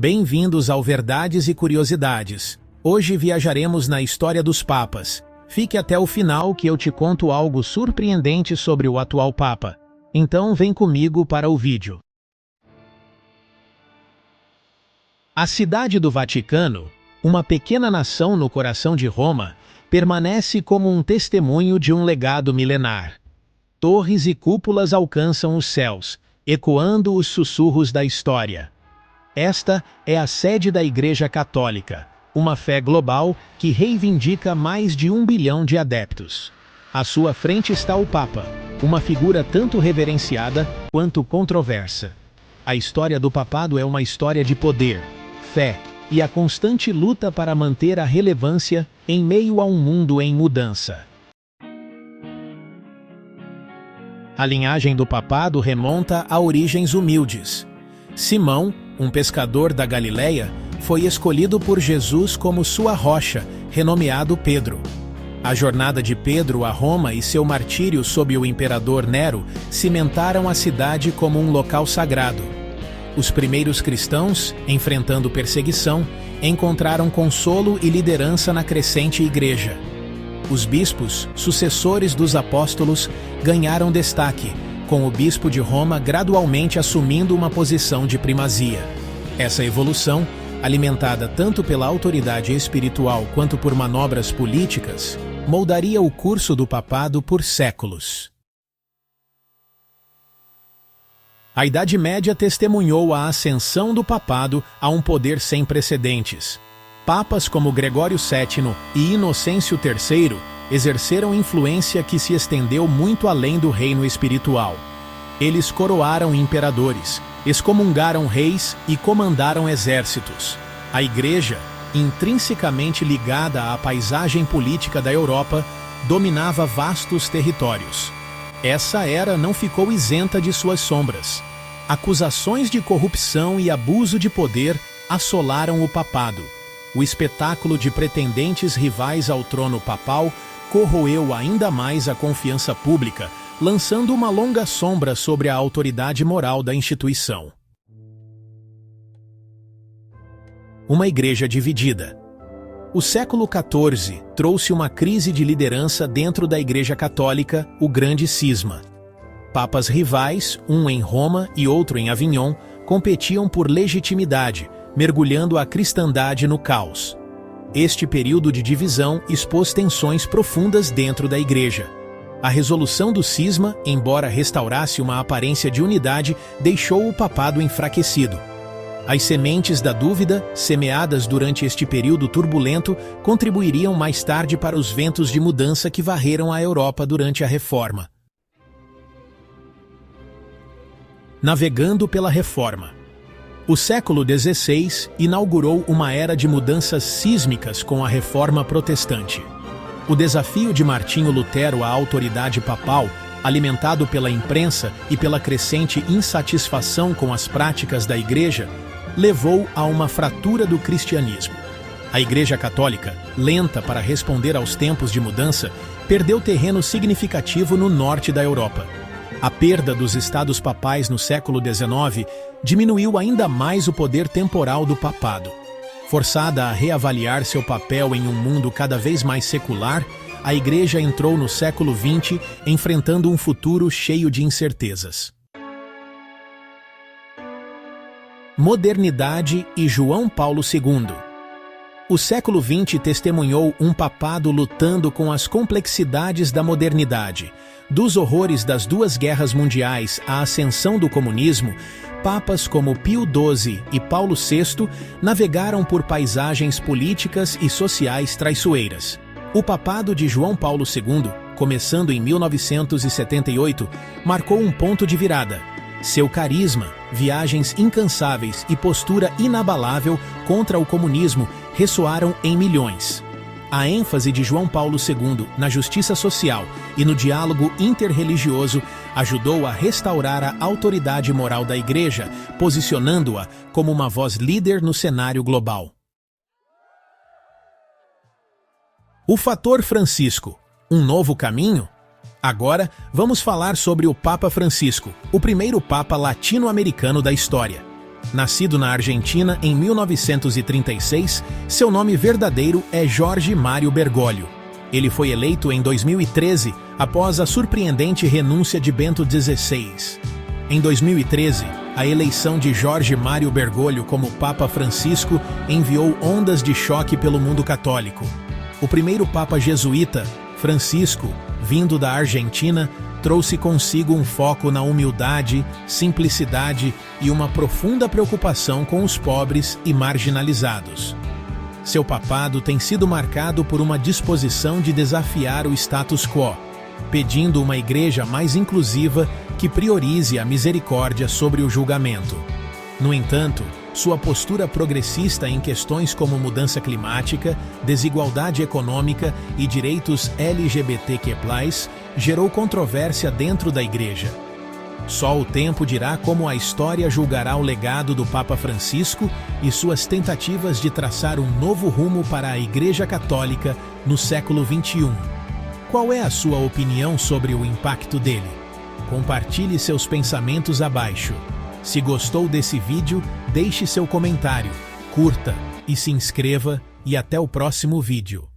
Bem-vindos ao Verdades e Curiosidades. Hoje viajaremos na história dos papas. Fique até o final que eu te conto algo surpreendente sobre o atual papa. Então vem comigo para o vídeo. A cidade do Vaticano, uma pequena nação no coração de Roma, permanece como um testemunho de um legado milenar. Torres e cúpulas alcançam os céus, ecoando os sussurros da história. Esta é a sede da Igreja Católica, uma fé global que reivindica mais de 1 bilhão de adeptos. À sua frente está o Papa, uma figura tanto reverenciada quanto controversa. A história do papado é uma história de poder, fé e a constante luta para manter a relevância em meio a um mundo em mudança. A linhagem do papado remonta a origens humildes. Simão, um pescador da Galileia, foi escolhido por Jesus como sua rocha, renomeado Pedro. A jornada de Pedro a Roma e seu martírio sob o imperador Nero cimentaram a cidade como um local sagrado. Os primeiros cristãos, enfrentando perseguição, encontraram consolo e liderança na crescente igreja. Os bispos, sucessores dos apóstolos, ganharam destaque, com o bispo de Roma gradualmente assumindo uma posição de primazia. Essa evolução, alimentada tanto pela autoridade espiritual quanto por manobras políticas, moldaria o curso do papado por séculos. A Idade Média testemunhou a ascensão do papado a um poder sem precedentes. Papas como Gregório VII e Inocêncio III exerceram influência que se estendeu muito além do reino espiritual. Eles coroaram imperadores, excomungaram reis e comandaram exércitos. A Igreja, intrinsecamente ligada à paisagem política da Europa, dominava vastos territórios. Essa era não ficou isenta de suas sombras. Acusações de corrupção e abuso de poder assolaram o papado. O espetáculo de pretendentes rivais ao trono papal corroeu ainda mais a confiança pública, lançando uma longa sombra sobre a autoridade moral da instituição. Uma igreja dividida. O século XIV trouxe uma crise de liderança dentro da Igreja Católica, o Grande Cisma. Papas rivais, um em Roma e outro em Avignon, competiam por legitimidade, mergulhando a cristandade no caos. Este período de divisão expôs tensões profundas dentro da Igreja. A resolução do cisma, embora restaurasse uma aparência de unidade, deixou o papado enfraquecido. As sementes da dúvida, semeadas durante este período turbulento, contribuiriam mais tarde para os ventos de mudança que varreram a Europa durante a Reforma. Navegando pela Reforma. O século XVI inaugurou uma era de mudanças sísmicas com a Reforma Protestante. O desafio de Martinho Lutero à autoridade papal, alimentado pela imprensa e pela crescente insatisfação com as práticas da Igreja, levou a uma fratura do cristianismo. A Igreja Católica, lenta para responder aos tempos de mudança, perdeu terreno significativo no norte da Europa. A perda dos estados papais no século XIX diminuiu ainda mais o poder temporal do papado. Forçada a reavaliar seu papel em um mundo cada vez mais secular, a Igreja entrou no século XX enfrentando um futuro cheio de incertezas. Modernidade e João Paulo II. O século XX testemunhou um papado lutando com as complexidades da modernidade. Dos horrores das duas guerras mundiais à ascensão do comunismo, papas como Pio XII e Paulo VI navegaram por paisagens políticas e sociais traiçoeiras. O papado de João Paulo II, começando em 1978, marcou um ponto de virada. Seu carisma, viagens incansáveis e postura inabalável contra o comunismo ressoaram em milhões. A ênfase de João Paulo II na justiça social e no diálogo interreligioso ajudou a restaurar a autoridade moral da Igreja, posicionando-a como uma voz líder no cenário global. O fator Francisco, um novo caminho? Agora, vamos falar sobre o Papa Francisco, o primeiro Papa latino-americano da história. Nascido na Argentina em 1936, seu nome verdadeiro é Jorge Mário Bergoglio. Ele foi eleito em 2013 após a surpreendente renúncia de Bento XVI. Em 2013, a eleição de Jorge Mário Bergoglio como Papa Francisco enviou ondas de choque pelo mundo católico. O primeiro Papa jesuíta, Francisco, vindo da Argentina, trouxe consigo um foco na humildade, simplicidade e uma profunda preocupação com os pobres e marginalizados. Seu papado tem sido marcado por uma disposição de desafiar o status quo, pedindo uma igreja mais inclusiva que priorize a misericórdia sobre o julgamento. No entanto, sua postura progressista em questões como mudança climática, desigualdade econômica e direitos LGBTQ+, gerou controvérsia dentro da Igreja. Só o tempo dirá como a história julgará o legado do Papa Francisco e suas tentativas de traçar um novo rumo para a Igreja Católica no século XXI. Qual é a sua opinião sobre o impacto dele? Compartilhe seus pensamentos abaixo. Se gostou desse vídeo, deixe seu comentário, curta e se inscreva, e até o próximo vídeo.